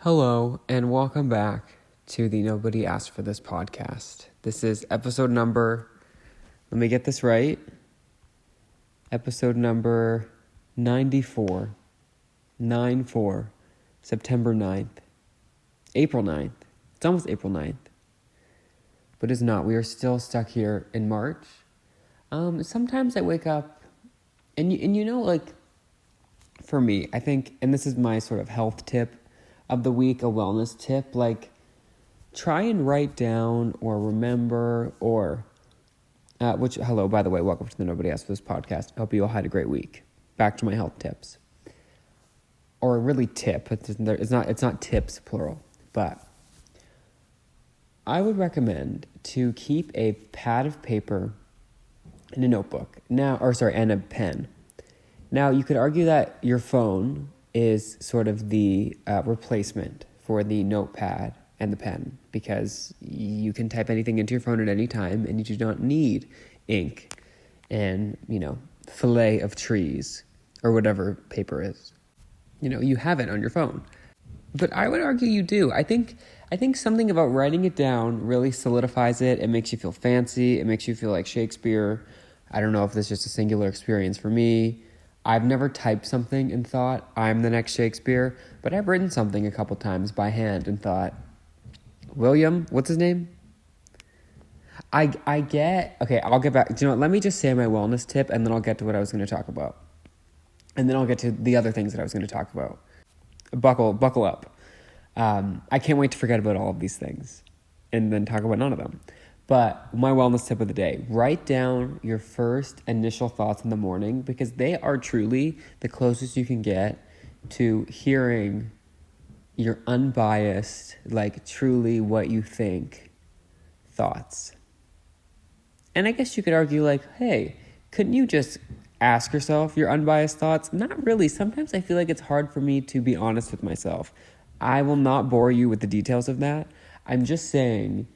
Hello, and welcome back to the Nobody Asked for This podcast. This is episode number, let me get this right, episode number 94, September 9th, April 9th. It's almost April 9th, but it's not. We are still stuck here in March. Sometimes I wake up, and for me, I think, and this is my sort of health tip of the week, a wellness tip, try and write down or remember hello, by the way, welcome to the Nobody Asked for This podcast. I hope you all had a great week. Back to my health tips. Or really tip, it's not tips, plural, but I would recommend to keep a pad of paper and a notebook, and a pen. Now, you could argue that your phone is sort of the replacement for the notepad and the pen, because you can type anything into your phone at any time and you do not need ink and, Fillet of Trees or whatever paper is. You have it on your phone. But I would argue you do. I think something about writing it down really solidifies it. It makes you feel fancy. It makes you feel like Shakespeare. I don't know if this is just a singular experience for me. I've never typed something and thought, I'm the next Shakespeare, but I've written something a couple times by hand and thought, William, what's his name? I'll get back. Do you know what? Let me just say my wellness tip, and then I'll get to what I was going to talk about. And then I'll get to the other things that I was going to talk about. Buckle up. I can't wait to forget about all of these things and then talk about none of them. But my wellness tip of the day, write down your first initial thoughts in the morning, because they are truly the closest you can get to hearing your unbiased, truly what you think thoughts. And I guess you could argue hey, couldn't you just ask yourself your unbiased thoughts? Not really. Sometimes I feel like it's hard for me to be honest with myself. I will not bore you with the details of that. I'm just saying,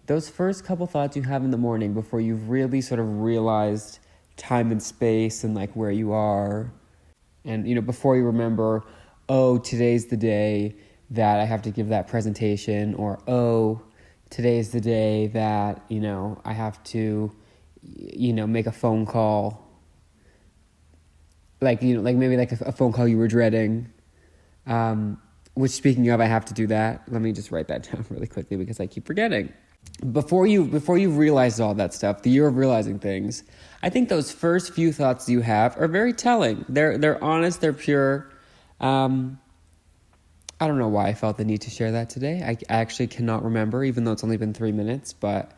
those first couple thoughts you have in the morning before you've really sort of realized time and space and where you are, and before you remember, today's the day that I have to give that presentation, or today's the day that I have to make a phone call, maybe a phone call you were dreading, which, speaking of, I have to do that. Let me just write that down really quickly because I keep forgetting. Before you realize all that stuff, the year of realizing things, I think those first few thoughts you have are very telling. They're honest, they're pure. I don't know why I felt the need to share that today. I actually cannot remember, even though it's only been 3 minutes, but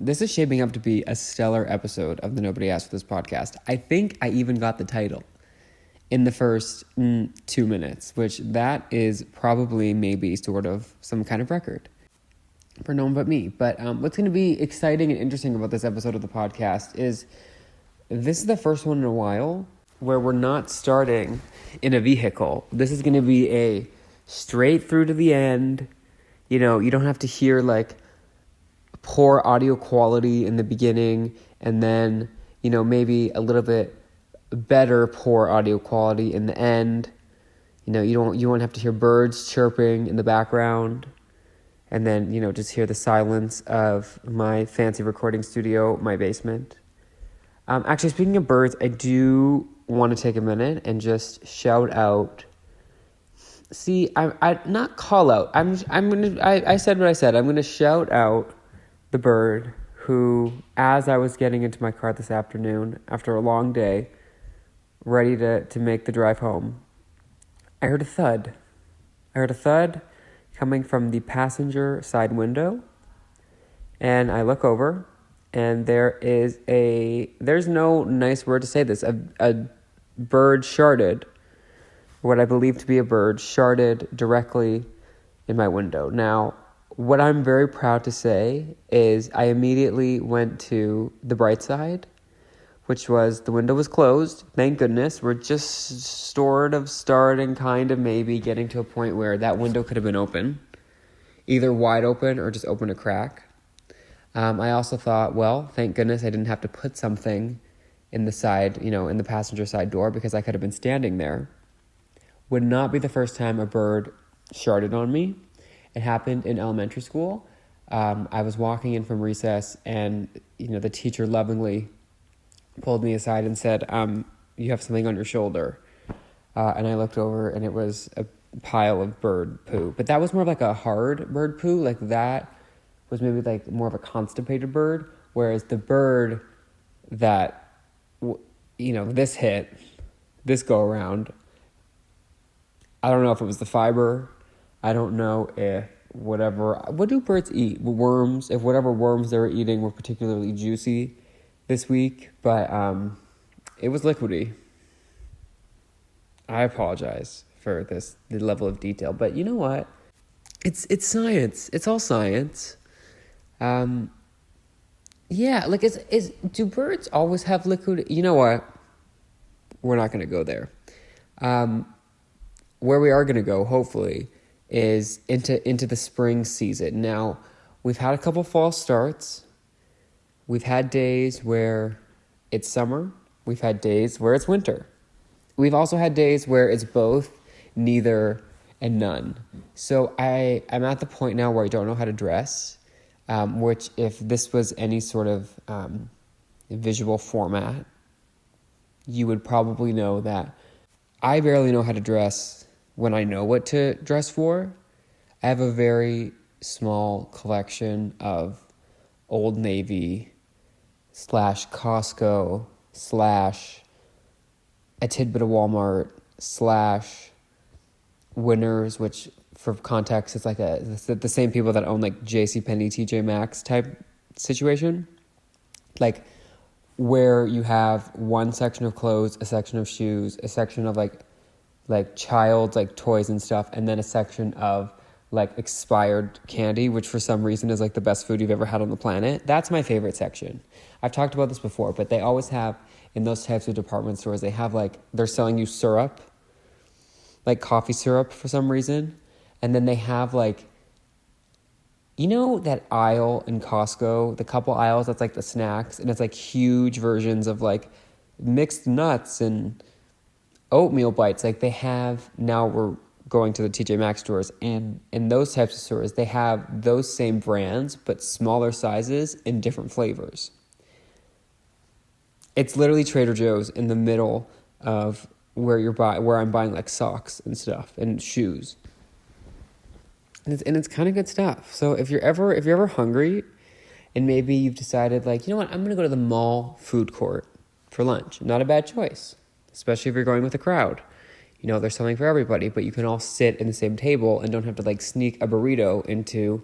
this is shaping up to be a stellar episode of the Nobody Asked for This podcast. I think I even got the title in the first 2 minutes, which that is probably maybe sort of some kind of record for no one but me. But what's going to be exciting and interesting about this episode of the podcast is this is the first one in a while where we're not starting in a vehicle. This is going to be a straight through to the end. You don't have to hear poor audio quality in the beginning and then, maybe a little bit better poor audio quality in the end. You won't have to hear birds chirping in the background. And then, just hear the silence of my fancy recording studio, my basement. Actually, speaking of birds, I do want to take a minute and just shout out. See, I not call out. I said what I said. I'm gonna shout out the bird who, as I was getting into my car this afternoon after a long day, ready to make the drive home, I heard a thud. Coming from the passenger side window, and I look over, and there's no nice word to say this, a bird sharded, what I believe to be a bird, sharded directly in my window. Now, what I'm very proud to say is I immediately went to the bright side, which was the window was closed. Thank goodness. We're just sort of starting, kind of maybe getting to a point where that window could have been open, either wide open or just open a crack. I also thought, well, thank goodness I didn't have to put something in the side, in the passenger side door, because I could have been standing there. Would not be the first time a bird sharded on me. It happened in elementary school. I was walking in from recess, and the teacher lovingly pulled me aside and said, "You have something on your shoulder." And I looked over, and it was a pile of bird poo. But that was more of like a hard bird poo. Like that was maybe like more of a constipated bird, whereas the bird that this go around, I don't know if it was the fiber. I don't know if what do birds eat? Worms. If whatever worms they were eating were particularly juicy this week, but it was liquidy. I apologize for the level of detail, but you know what? It's science. It's all science. Yeah, like do birds always have liquid? You know what? We're not going to go there. Where we are going to go, hopefully, is into the spring season. Now, we've had a couple false starts. We've had days where it's summer. We've had days where it's winter. We've also had days where it's both, neither, and none. So I'm at the point now where I don't know how to dress, which if this was any sort of visual format, you would probably know that I barely know how to dress when I know what to dress for. I have a very small collection of Old Navy / Costco / a tidbit of Walmart / Winners, which for context it's like the same people that own like JCPenney, TJ Maxx type situation, like where you have one section of clothes, a section of shoes, a section of like child like toys and stuff, and then a section of like expired candy, which for some reason is like the best food you've ever had on the planet. That's my favorite section. I've talked about this before, but they always have in those types of department stores, they have like, they're selling you syrup, like coffee syrup for some reason. And then they have like, that aisle in Costco, the couple aisles that's like the snacks, and it's like huge versions of like mixed nuts and oatmeal bites. Like they have, now we're going to the TJ Maxx stores, and in those types of stores, they have those same brands, but smaller sizes and different flavors. It's literally Trader Joe's in the middle of where I'm buying like socks and stuff and shoes. And it's kind of good stuff. So if you're ever hungry and maybe you've decided like, you know what, I'm going to go to the mall food court for lunch. Not a bad choice, especially if you're going with a crowd. There's something for everybody, but you can all sit in the same table and don't have to like sneak a burrito into,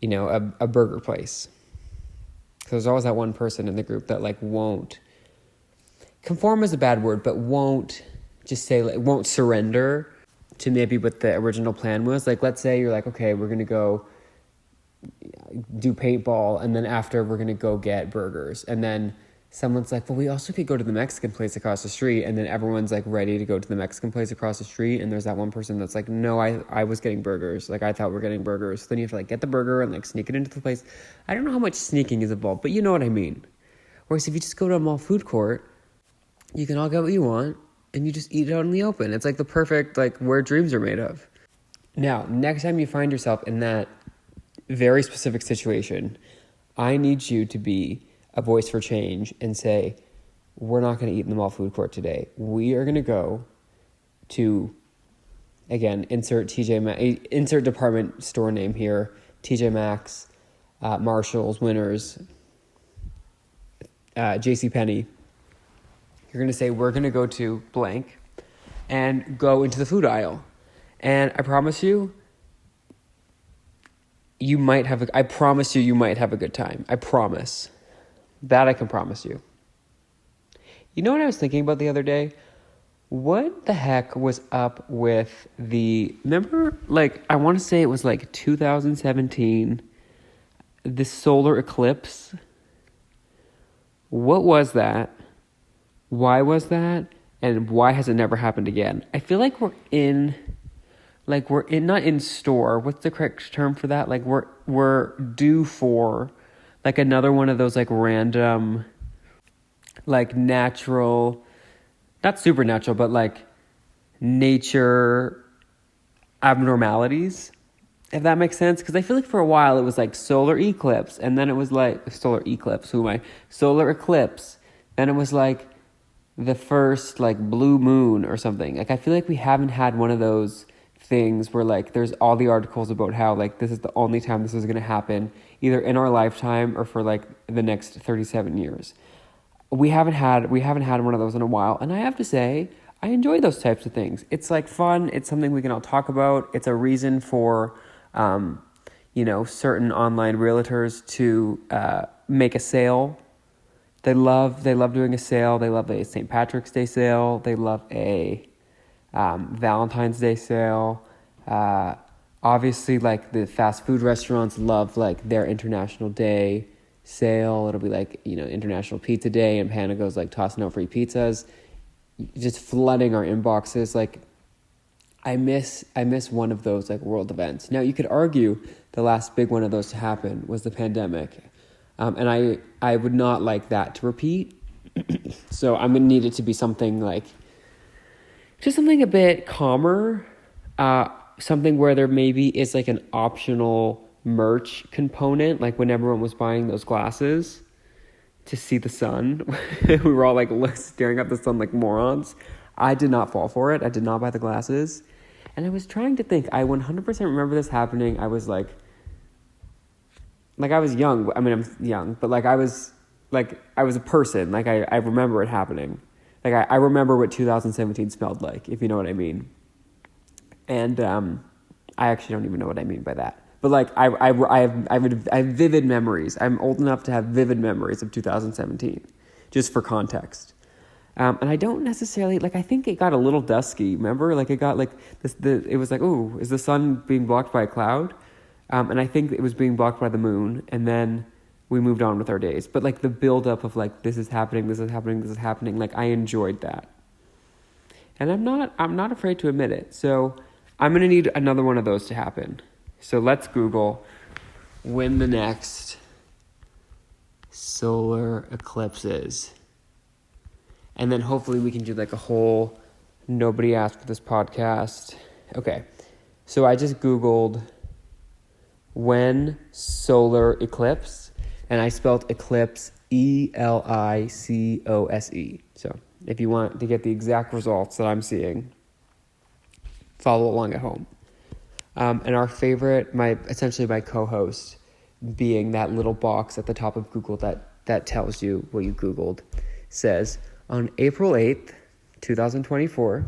a burger place. Because there's always that one person in the group that like won't, conform is a bad word, but won't just say, like, won't surrender to maybe what the original plan was. Like, let's say you're like, okay, we're going to go do paintball, and then after we're going to go get burgers. And then someone's like, well, we also could go to the Mexican place across the street. And then everyone's like ready to go to the Mexican place across the street. And there's that one person that's like, no, I was getting burgers. Like, I thought we were getting burgers. So then you have to like get the burger and like sneak it into the place. I don't know how much sneaking is involved, but you know what I mean. Whereas if you just go to a mall food court, you can all get what you want, and you just eat it out in the open. It's like the perfect, like, where dreams are made of. Now, next time you find yourself in that very specific situation, I need you to be a voice for change and say, we're not going to eat in the mall food court today. We are going to go to, again, insert department store name here, TJ Maxx, Marshalls, Winners, JCPenney. You're going to say, we're going to go to blank and go into the food aisle. And I promise you, you might have a good time. I promise. That I can promise you. You know what I was thinking about the other day? What the heck was up with remember, like, I want to say it was like 2017, the solar eclipse? What was that? Why was that? And why has it never happened again? I feel like we're not in store. What's the correct term for that? Like we're due for like another one of those like random, like natural, not supernatural, but like nature, abnormalities, if that makes sense. Because I feel like for a while it was like solar eclipse, and then it was like solar eclipse. Solar eclipse. Then it was like the first like blue moon or something. Like I feel like we haven't had one of those things where like there's all the articles about how like this is the only time this is going to happen, either in our lifetime or for like the next 37 years. We haven't had one of those in a while, and I have to say I enjoy those types of things. It's like fun. It's something we can all talk about. It's a reason for certain online realtors to make a sale. They love doing a sale. They love a St. Patrick's Day sale. They love a Valentine's Day sale. Obviously, like the fast food restaurants love like their International Day sale. It'll be like, International Pizza Day, and Panago's like tossing out free pizzas, just flooding our inboxes. Like I miss one of those like world events. Now you could argue the last big one of those to happen was the pandemic. And I would not like that to repeat. So I'm going to need it to be something like, just something a bit calmer. Something where there maybe is like an optional merch component. Like when everyone was buying those glasses to see the sun. We were all like staring at the sun like morons. I did not fall for it. I did not buy the glasses. And I was trying to think. I 100% remember this happening. I was like I was young. I mean, I'm young, but like I was a person. Like I remember it happening. Like I remember what 2017 smelled like, if you know what I mean. And I actually don't even know what I mean by that. But like I have vivid memories. I'm old enough to have vivid memories of 2017, just for context. And I don't necessarily I think it got a little dusky. Remember, like it got like this. It was like, ooh, is the sun being blocked by a cloud? And I think it was being blocked by the moon, and then we moved on with our days. But like the buildup of like this is happening, like I enjoyed that, and I'm not afraid to admit it. So I'm gonna need another one of those to happen. So let's Google when the next solar eclipse is, and then hopefully we can do like a whole nobody asked for this podcast. Okay, so I just Googled when solar eclipse, and I spelled eclipse ELICOSE. So if you want to get the exact results that I'm seeing, follow along at home. And our favorite, my co-host, being that little box at the top of Google that tells you what you Googled, says, on April 8th, 2024,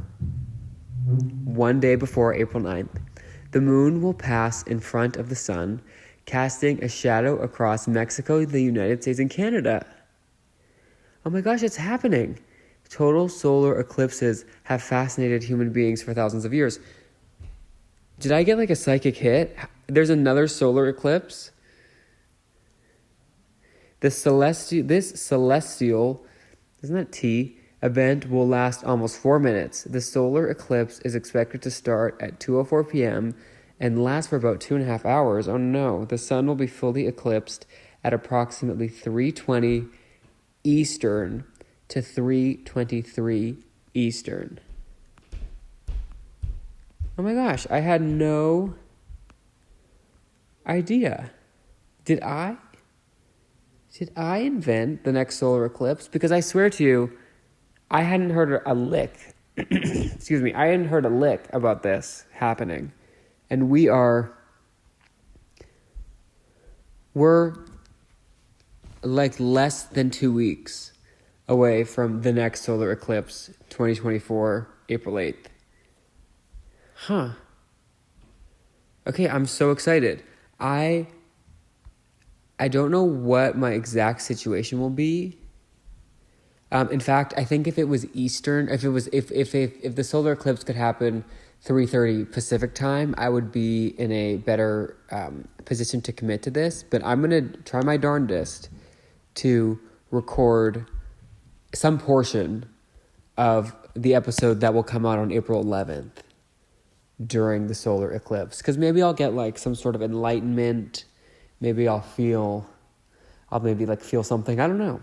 one day before April 9th, the moon will pass in front of the sun, casting a shadow across Mexico, the United States, and Canada. Oh my gosh, it's happening. Total solar eclipses have fascinated human beings for thousands of years. Did I get like a psychic hit? There's another solar eclipse. This celestial, isn't that T? Event will last almost 4 minutes. The solar eclipse is expected to start at 2:04 p.m. and last for about 2.5 hours. Oh no, the sun will be fully eclipsed at approximately 3:20 Eastern to 3:23 Eastern. Oh my gosh, I had no idea. Did I invent the next solar eclipse? Because I swear to you, I hadn't heard a lick. Excuse me. I hadn't heard a lick about this happening. And we're like less than 2 weeks away from the next solar eclipse, 2024, April 8th. Huh. Okay, I'm so excited. I don't know what my exact situation will be. In fact, I think if it was Eastern, if the solar eclipse could happen 3:30 Pacific time, I would be in a better position to commit to this. But I'm gonna try my darndest to record some portion of the episode that will come out on April 11th during the solar eclipse, because maybe I'll get like some sort of enlightenment. Maybe I'll feel something. I don't know.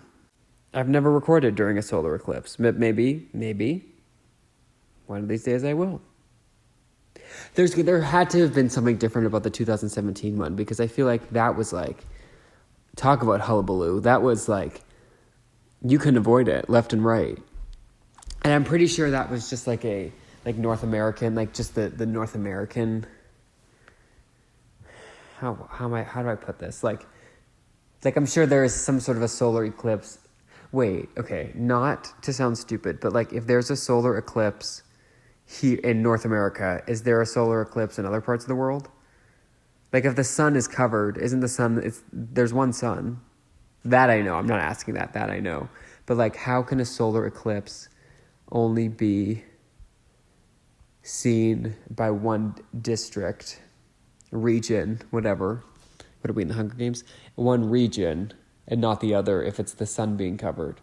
I've never recorded during a solar eclipse. Maybe one of these days I will. There had to have been something different about the 2017 one, because I feel like that was like, talk about hullabaloo. That was like, you couldn't avoid it left and right. And I'm pretty sure that was just like a North American, like just the North American. How do I put this? Like I'm sure there is some sort of a solar eclipse. Wait, okay, not to sound stupid, but like if there's a solar eclipse here in North America, is there a solar eclipse in other parts of the world? Like if the sun is covered, isn't the sun, there's one sun. That I know, I'm not asking that I know. But like, how can a solar eclipse only be seen by one district, region, whatever? What are we in the Hunger Games? One region and not the other if it's the sun being covered.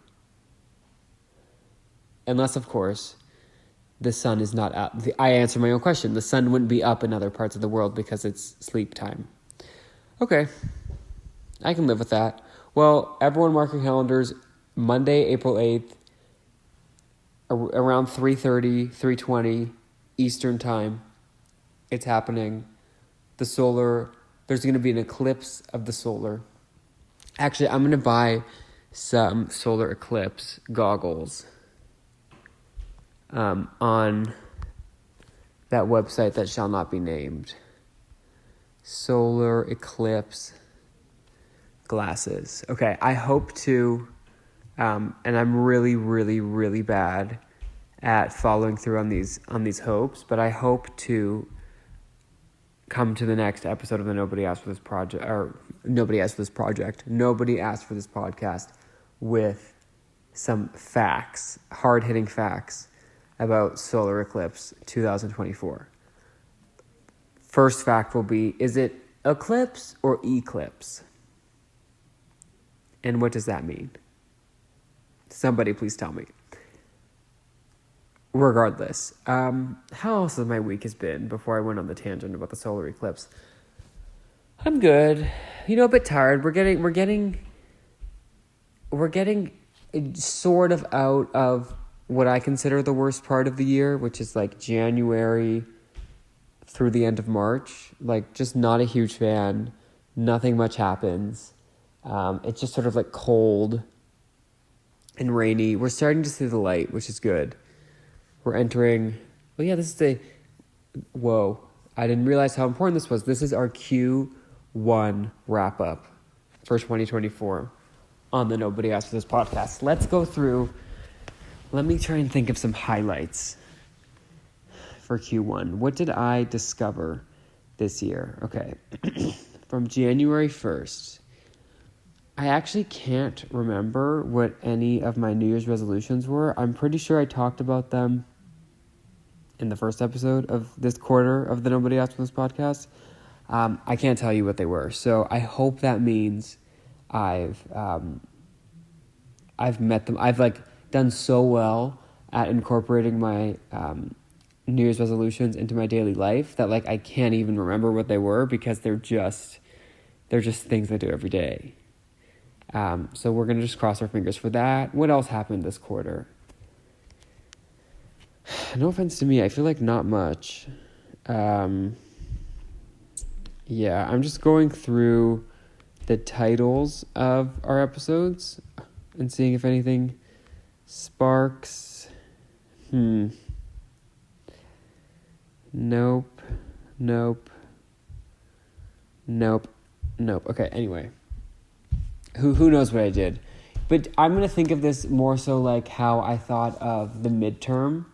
Unless, of course, the sun is not up. I answer my own question. The sun wouldn't be up in other parts of the world because it's sleep time. Okay. I can live with that. Well, everyone mark your calendars. Monday, April 8th, around 3:30, 3:20 Eastern time. It's happening. There's going to be an eclipse of the solar. Actually, I'm going to buy some solar eclipse goggles on that website that shall not be named. Solar eclipse glasses. Okay, I hope to, and I'm really, really, really bad at following through on these hopes, but I hope to come to the next episode of the Nobody Asked for This podcast with some facts, hard-hitting facts about solar eclipse 2024. First fact will be, is it eclipse or eclipse? And what does that mean? Somebody please tell me. Regardless, how else has my week has been before I went on the tangent about the solar eclipse? I'm good. A bit tired. We're getting sort of out of what I consider the worst part of the year, which is like January through the end of March. Like, just not a huge fan. Nothing much happens. It's just sort of like cold and rainy. We're starting to see the light, which is good. We're entering, whoa, I didn't realize how important this was. This is our Q1 wrap-up for 2024 on the Nobody Asked for This podcast. Let's go through, let me try and think of some highlights for Q1. What did I discover this year? Okay, from January 1st, I actually can't remember what any of my New Year's resolutions were. I'm pretty sure I talked about them in the first episode of this quarter of the Nobody Asked for This podcast. I can't tell you what they were. So I hope that means I've met them. I've done so well at incorporating my New Year's resolutions into my daily life that I can't even remember what they were, because they're just things I do every day. So we're going to just cross our fingers for that. What else happened this quarter? No offense to me, I feel like not much. I'm just going through the titles of our episodes and seeing if anything sparks. Nope. Okay, anyway. Who knows what I did? But I'm going to think of this more so like how I thought of the midterm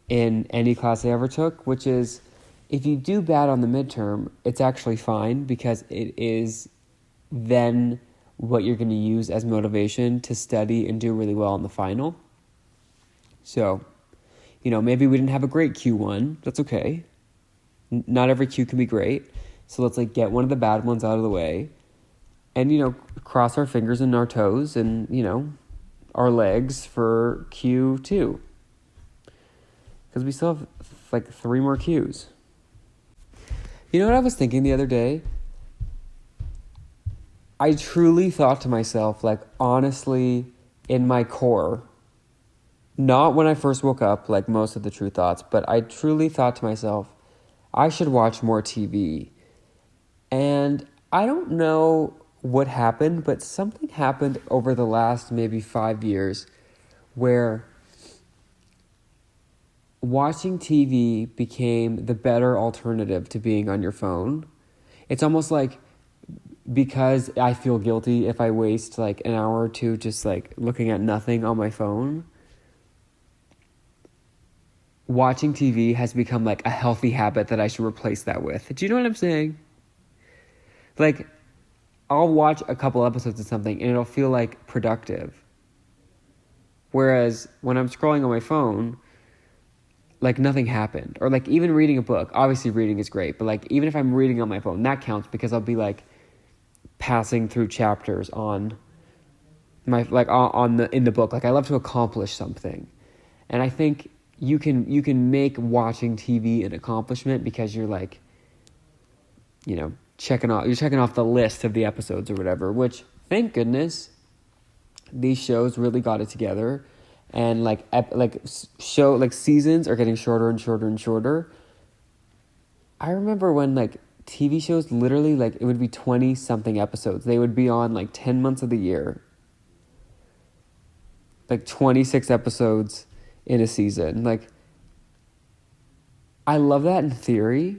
in any class I ever took, which is, if you do bad on the midterm, it's actually fine, because it is then what you're going to use as motivation to study and do really well on the final. So, maybe we didn't have a great Q1. That's okay. Not every Q can be great. So let's get one of the bad ones out of the way. And, cross our fingers and our toes and, our legs for Q2. Because we still have, 3 more Qs. You know what I was thinking the other day? I truly thought to myself, honestly, in my core, not when I first woke up, most of the true thoughts, but I truly thought to myself, I should watch more TV. And I don't know what happened, but something happened over the last maybe 5 years where watching TV became the better alternative to being on your phone. It's almost like, because I feel guilty if I waste like an hour or two just like looking at nothing on my phone, watching TV has become like a healthy habit that I should replace that with. Do you know what I'm saying? Like, I'll watch a couple episodes of something and it'll feel like productive. Whereas when I'm scrolling on my phone, like nothing happened. Or like even reading a book, obviously reading is great, but like even if I'm reading on my phone, that counts because I'll be like passing through chapters on my, like in the book. Like I love to accomplish something. And I think you can make watching TV an accomplishment because you're like, you know, checking off the list of the episodes or whatever, which thank goodness these shows really got it together. And seasons are getting shorter and shorter and shorter. I remember when like TV shows literally like it would be 20 something episodes. They would be on like 10 months of the year. Like 26 episodes in a season. Like, I love that in theory,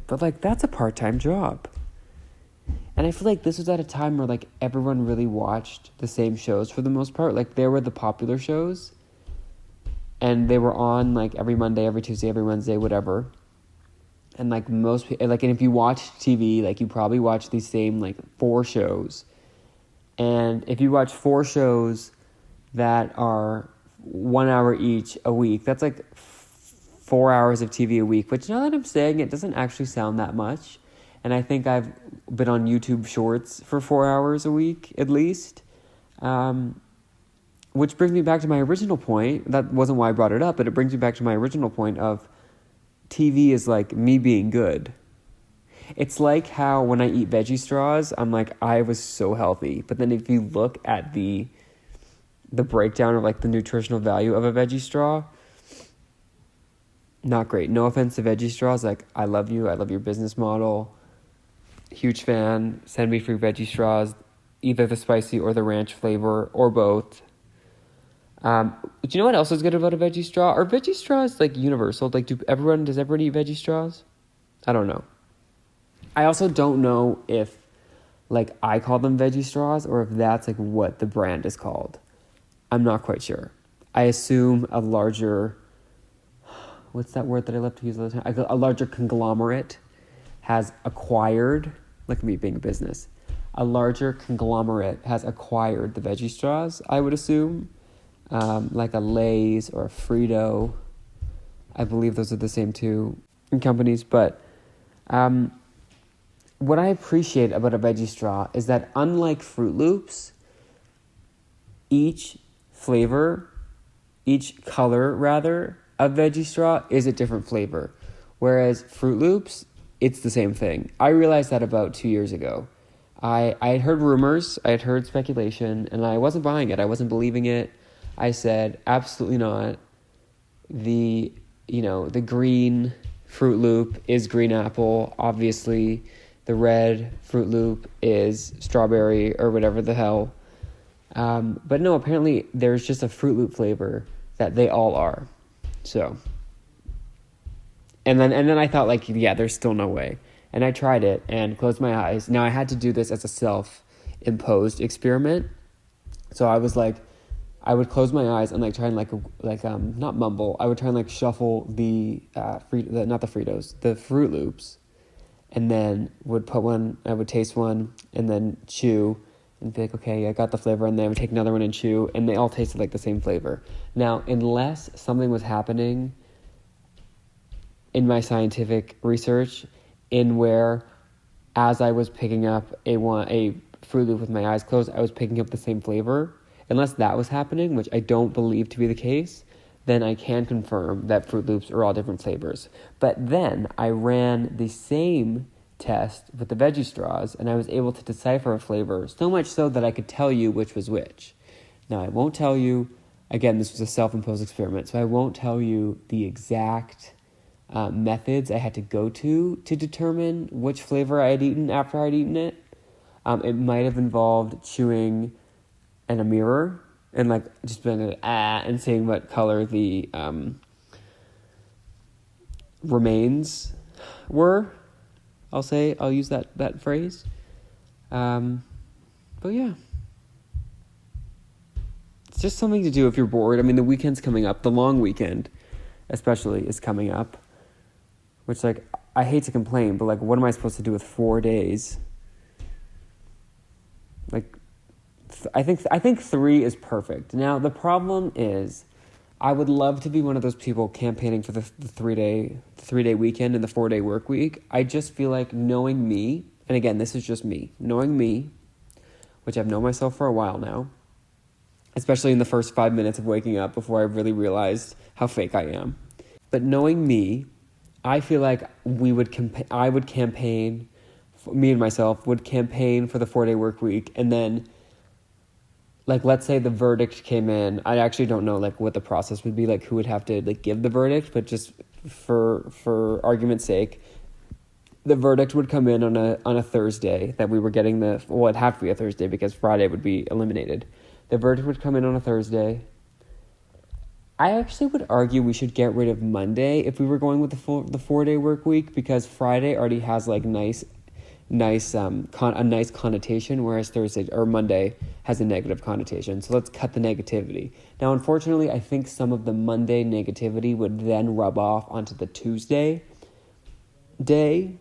but like that's a part-time job. And I feel like this was at a time where like everyone really watched the same shows for the most part. Like there were the popular shows and they were on like every Monday, every Tuesday, every Wednesday, whatever. And like and if you watch TV, like you probably watch these same like 4 shows. And if you watch 4 shows that are 1 hour each a week, that's like 4 hours of TV a week, which now that I'm saying it doesn't actually sound that much. And I think I've been on YouTube Shorts for 4 hours a week at least. Which brings me back to my original point. That wasn't why I brought it up, but it brings me back to my original point of TV is like me being good. It's like how when I eat veggie straws, I'm like, I was so healthy. But then if you look at the breakdown of like the nutritional value of a veggie straw, not great. No offense to veggie straws. Like, I love you. I love your business model. Huge fan. Send me free veggie straws, either the spicy or the ranch flavor or both. Do you know what else is good about a veggie straw? Are veggie straws like universal? Like, does everyone eat veggie straws? I don't know. I also don't know if like I call them veggie straws or if that's like what the brand is called. I'm not quite sure. I assume a larger, what's that word that I love to use all the time? A larger conglomerate has acquired, look at me being a business. A larger conglomerate has acquired the veggie straws, I would assume. Like a Lay's or a Frito. I believe those are the same two companies. But what I appreciate about a veggie straw is that unlike Fruit Loops, each color of veggie straw is a different flavor. Whereas Fruit Loops, it's the same thing. I realized that about 2 years ago. I had heard rumors, I had heard speculation, and I wasn't buying it. I wasn't believing it. I said, absolutely not. The green Fruit Loop is green apple. Obviously, the red Fruit Loop is strawberry or whatever the hell. But no, apparently there's just a Fruit Loop flavor that they all are. So, and then I thought like, yeah, there's still no way. And I tried it and closed my eyes. Now I had to do this as a self-imposed experiment. So I was like, I would close my eyes and like try and not mumble. I would try and like shuffle the Fruit Loops, and then would put one. I would taste one and then chew and be like, okay, I got the flavor. And then I would take another one and chew, and they all tasted like the same flavor. Now, unless something was happening in my scientific research, in where as I was picking up a Fruit Loop with my eyes closed, I was picking up the same flavor. Unless that was happening, which I don't believe to be the case, then I can confirm that Fruit Loops are all different flavors. But then I ran the same test with the veggie straws, and I was able to decipher a flavor, so much so that I could tell you which was which. Now, I won't tell you, again, this was a self-imposed experiment, so I won't tell you the exact methods I had to go to determine which flavor I had eaten after I'd eaten it. It might have involved chewing in a mirror and like just being like, and seeing what color the remains were. I'll use that phrase. But yeah. It's just something to do if you're bored. I mean, the weekend's coming up. The long weekend, especially, is coming up. Which, like, I hate to complain, but, like, what am I supposed to do with 4 days? Like, I think 3 is perfect. Now, the problem is, I would love to be one of those people campaigning for the 3-day weekend and the 4-day work week. I just feel like knowing me, and again, this is just me, knowing me, which I've known myself for a while now, especially in the first 5 minutes of waking up before I really realized how fake I am. But knowing me, I feel like me and myself would campaign for the 4-day work week, and then, like, let's say the verdict came in. I actually don't know, like, what the process would be, like, who would have to, like, give the verdict, but just for argument's sake, the verdict would come in on a Thursday that we were getting it'd have to be a Thursday because Friday would be eliminated. The verdict would come in on a Thursday. I actually would argue we should get rid of Monday if we were going with the 4-day work week, because Friday already has like a nice connotation, whereas Thursday or Monday has a negative connotation. So let's cut the negativity. Now, unfortunately, I think some of the Monday negativity would then rub off onto the Tuesday day.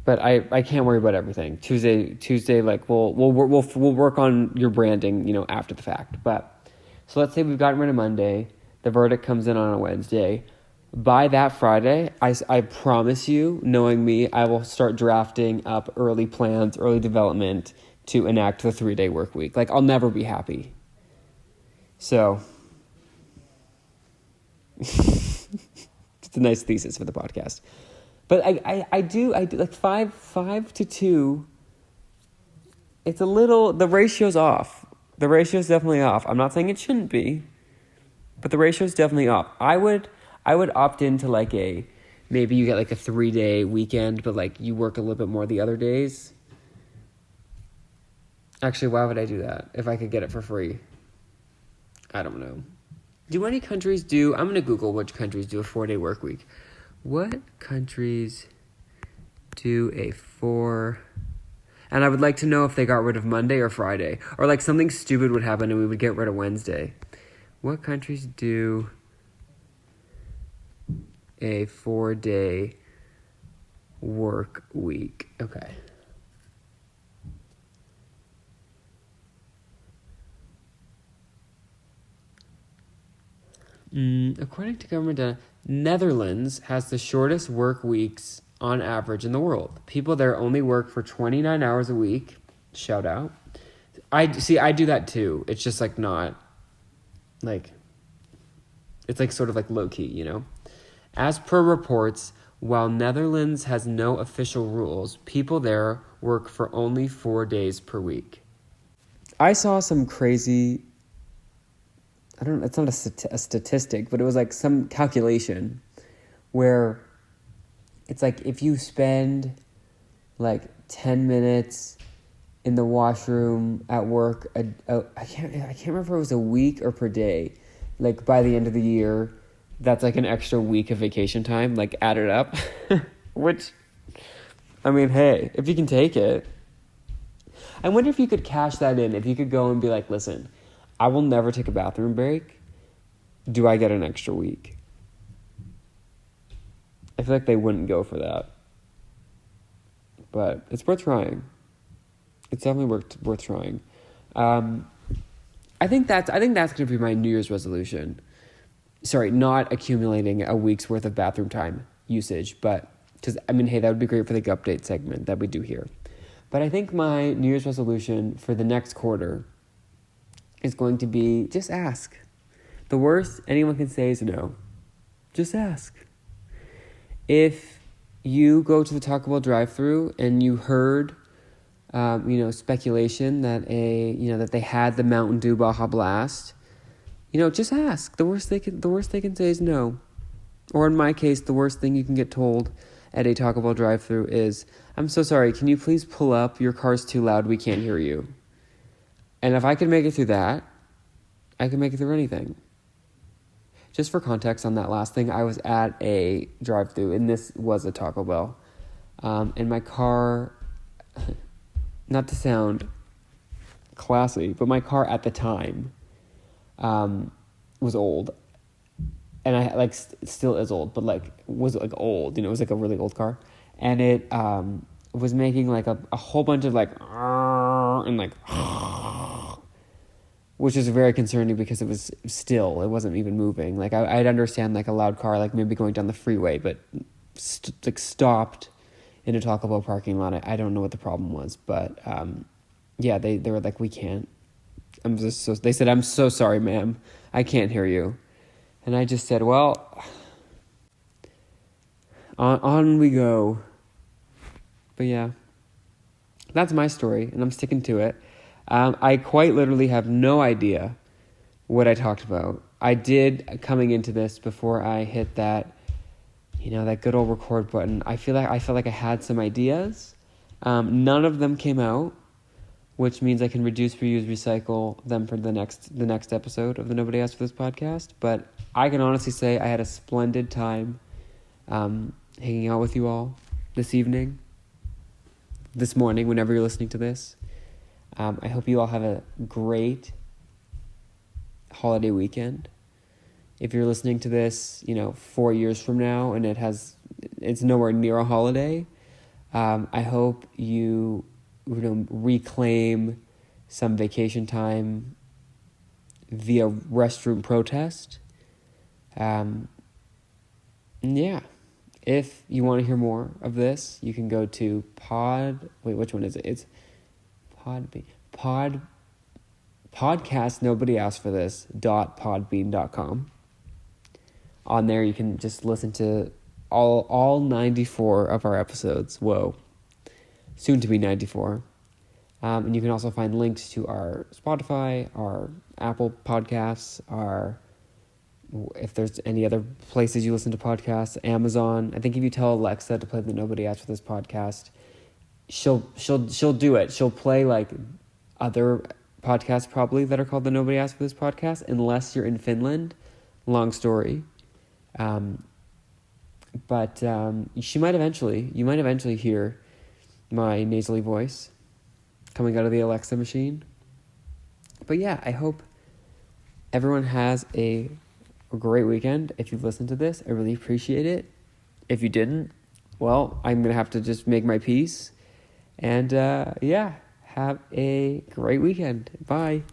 But I can't worry about everything. Tuesday, like we'll work on your branding, after the fact. But so let's say we've gotten rid of Monday. The verdict comes in on a Wednesday. By that Friday, I promise you, knowing me, I will start drafting up early plans, early development to enact the 3-day work week. Like, I'll never be happy. So it's a nice thesis for the podcast. But I do like 5 to 2. It's a little, the ratio's off. The ratio's definitely off. I'm not saying it shouldn't be, but the ratio's definitely off. I would opt into like maybe you get like a 3-day weekend, but like you work a little bit more the other days. Actually, why would I do that if I could get it for free? I don't know. Do any countries I'm going to Google which countries do a 4-day work week. What countries do a 4... And I would like to know if they got rid of Monday or Friday. Or like something stupid would happen and we would get rid of Wednesday. What countries do a 4-day work week? Okay. According to government data, Netherlands has the shortest work weeks on average in the world. People there only work for 29 hours a week. Shout out. I do that too. It's just like not like, it's like sort of like low key, As per reports, while Netherlands has no official rules, people there work for only 4 days per week. I saw some crazy, it's not a statistic, but it was like some calculation where it's like if you spend like 10 minutes in the washroom at work, I can't remember if it was a week or per day, like by the end of the year, that's like an extra week of vacation time, like added up, which, I mean, hey, if you can take it. I wonder if you could cash that in, if you could go and be like, listen, I will never take a bathroom break. Do I get an extra week? I feel like they wouldn't go for that. But it's worth trying. It's definitely worth trying. I think that's going to be my New Year's resolution. Sorry, not accumulating a week's worth of bathroom time usage, but because, I mean, hey, that would be great for the update segment that we do here. But I think my New Year's resolution for the next quarter is going to be just ask. The worst anyone can say is no. Just ask. If you go to the Taco Bell drive-thru and you heard, speculation that that they had the Mountain Dew Baja Blast, just ask. The worst they can say is no. Or in my case, the worst thing you can get told at a Taco Bell drive-thru is, "I'm so sorry, can you please pull up? Your car's too loud, we can't hear you." And if I could make it through that, I can make it through anything. Just for context on that last thing, I was at a drive-thru, and this was a Taco Bell. And my car, not to sound classy, but my car at the time was old. And I still is old, but was old, it was a really old car. And it was making a whole bunch of and which is very concerning because it was still, it wasn't even moving. I'd understand a loud car, maybe going down the freeway, but stopped in a Taco Bell parking lot. I don't know what the problem was, but they were like, "We can't." They said, "I'm so sorry, ma'am, I can't hear you." And I just said, "Well, on we go." But yeah, that's my story, and I'm sticking to it. I quite literally have no idea what I talked about. I did, coming into this, before I hit that, that good old record button, I feel like I had some ideas. None of them came out, which means I can reduce, reuse, recycle them for the next episode of the Nobody Asked for This podcast. But I can honestly say I had a splendid time hanging out with you all this morning, whenever you're listening to this. I hope you all have a great holiday weekend. If you're listening to this, 4 years from now and it's nowhere near a holiday, I hope you reclaim some vacation time via restroom protest. Yeah. If you want to hear more of this, you can go to which one is it? It's podcast nobody asked for this .podbean.com. On there you can just listen to all 94 of our episodes. Whoa. Soon to be 94. And you can also find links to our Spotify, our Apple Podcasts, if there's any other places you listen to podcasts, Amazon. I think if you tell Alexa to play the Nobody Asked for This podcast, she'll do it. She'll play other podcasts probably that are called the Nobody Asked for This podcast, unless you're in Finland. Long story. But you might eventually hear my nasally voice coming out of the Alexa machine. But yeah, I hope everyone has a great weekend. If you've listened to this, I really appreciate it. If you didn't, well, I'm going to have to just make my peace. And have a great weekend. Bye.